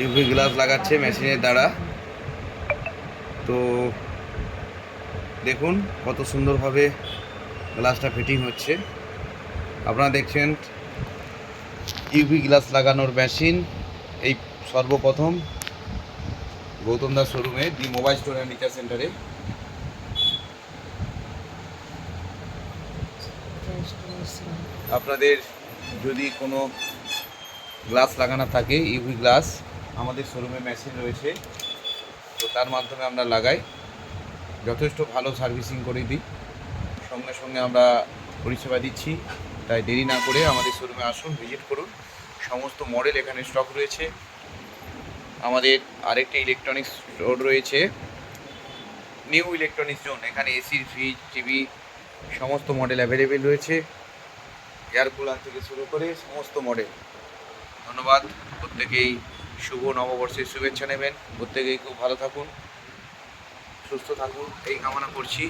UV glass লাগাচ্ছে মেশিনের দ্বারা। তো দেখুন কত সুন্দরভাবে গ্লাসটা ফিটিং হচ্ছে। আপনারা দেখছেন ইউভি গ্লাস লাগানোর মেশিন এই সর্বপ্রথম গৌতম দাস শোরুমে দি মোবাইল স্টোর অ্যান্ড রিচার্জ সেন্টারে। আপনাদের যদি কোনো গ্লাস লাগানো থাকে ইউভি গ্লাস, আমাদের শোরুমে মেশিন রয়েছে, তো তার মাধ্যমে আমরা লাগাই। যথেষ্ট ভালো সার্ভিসিং করে দিই, সঙ্গে সঙ্গে আমরা পরিষেবা দিচ্ছি। তাই দেরি না করে আমাদের শোরুমে আসুন, ভিজিট করুন। সমস্ত মডেল এখানে স্টক রয়েছে। আমাদের আরেকটি ইলেকট্রনিক্স স্টোর রয়েছে, নিউ ইলেকট্রনিক্স জোন। এখানে এসি, ফ্রিজ, টিভি সমস্ত মডেল অ্যাভেলেবেল রয়েছে, এয়ার কুলার থেকে শুরু করে সমস্ত মডেল। ধন্যবাদ। প্রত্যেকেই শুভ নববর্ষের শুভেচ্ছা নেবেন। প্রত্যেকেই খুব ভালো থাকুন, সুস্থ থাকুন এই কামনা করছি।